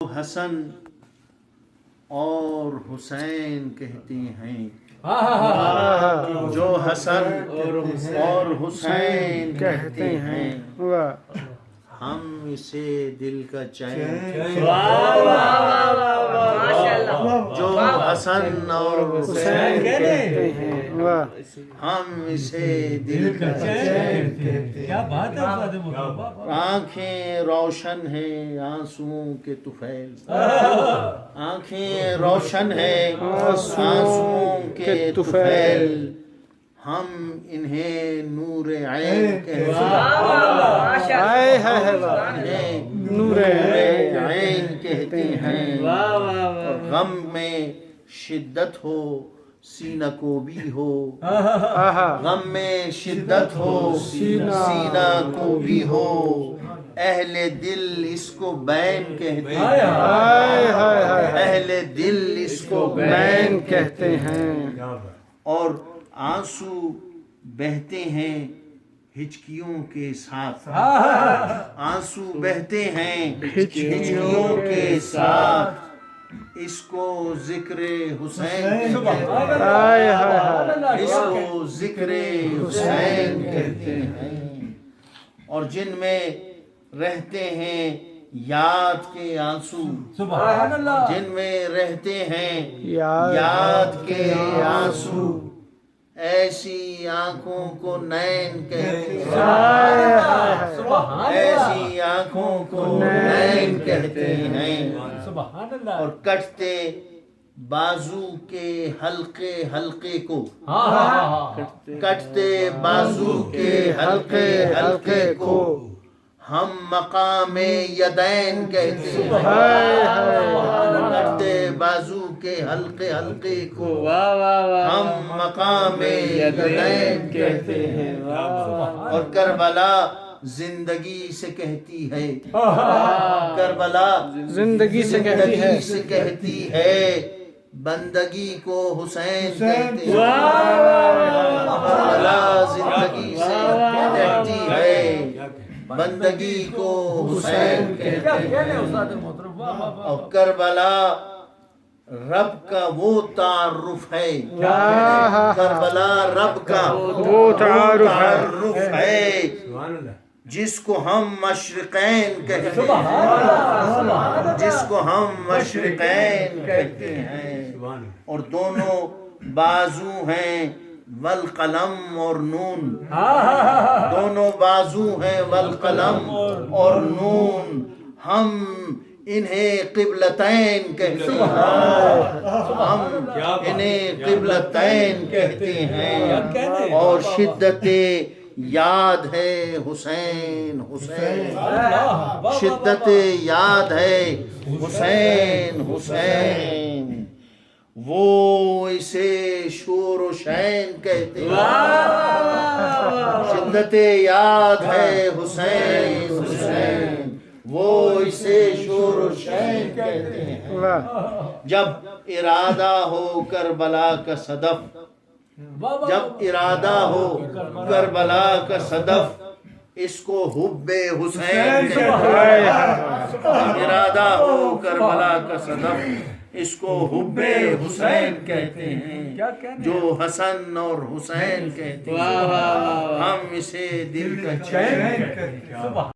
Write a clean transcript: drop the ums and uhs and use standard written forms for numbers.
حسن اور حسین کہتے ہیں، جو حسن اور حسین کہتے ہیں، ہم اسے دل کا چین، جو حسن اور حسین کہتے ہیں، ہم اسے دل کا چین کہتے ہیں۔ آنکھیں روشن ہیں آنسوؤں کے طفیل، آنکھیں روشن ہیں آنسوؤں کے طفیل، ہم انہیں نور عین کہتے ہیں، نور عین کہتے ہیں۔ اور غم میں شدت ہو سینہ کو بھی ہو، غم میں شدت ہو سینہ کو بھی ہو، اہل دل اس کو بین کہتے ہیں، اہل دل اس کو بین کہتے ہیں۔ اور آنسو بہتے ہیں ہچکیوں کے ساتھ، آنسو بہتے ہیں ہچکیوں کے ساتھ، اس کو ذکر حسین کہتے ہیں، اس کو ذکر حسین کہتے ہیں۔ اور جن میں رہتے ہیں یاد کے آنسو، جن میں رہتے ہیں یاد کے آنسو، ایسی آنکھوں کو نین کہتے ہیں، ایسی آنکھوں کو نین کہتے ہیں۔ اور کٹتے بازو کے حلقے حلقے کو، کٹتے بازو کے حلقے حلقے کو، ہم مقام یدین کہتے ہیں، کٹتے بازو کے حلقے حلقے کو، ہم مقام یدین کہتے ہیں۔ اور کربلا زندگی سے کہتی ہے، کربلا زندگی سے کہتی ہے، بندگی کو حسین کہتے ہیں، کربلا زندگی سے کہتی ہے، بندگی کو حسین کہتے ہیں۔ اور کربلا رب کا وہ تعارف ہے، کربلا رب کا وہ تعارف ہے جس کو ہم مشرقین کہتے ہیں، جس کو ہم مشرقین کہتے ہیں۔ اور دونوں بازو ہیں والقلم اور نون، دونوں بازو ہیں والقلم اور نون، ہم انہیں قبلتین کہتے ہیں، ہم انہیں قبلتین کہتے ہیں۔ اور شدت یاد ہے حسین حسین، شدت یاد ہے حسین حسین، وہ اسے شور و شین کہتے ہیں، شدت یاد ہے حسین حسین، وہ اسے شور و شین کہتے ہیں۔ جب ارادہ ہو کربلا کا صدف، جب ارادہ ہو کربلا کا صدف، اس کو حب حسین کہتے ہیں، جب ارادہ ہو کربلا کا صدف، اس کو حب حسین کہتے ہیں۔ جو حسن اور حسین کہتے ہیں، ہم اسے دل کا چین کہتے ہیں۔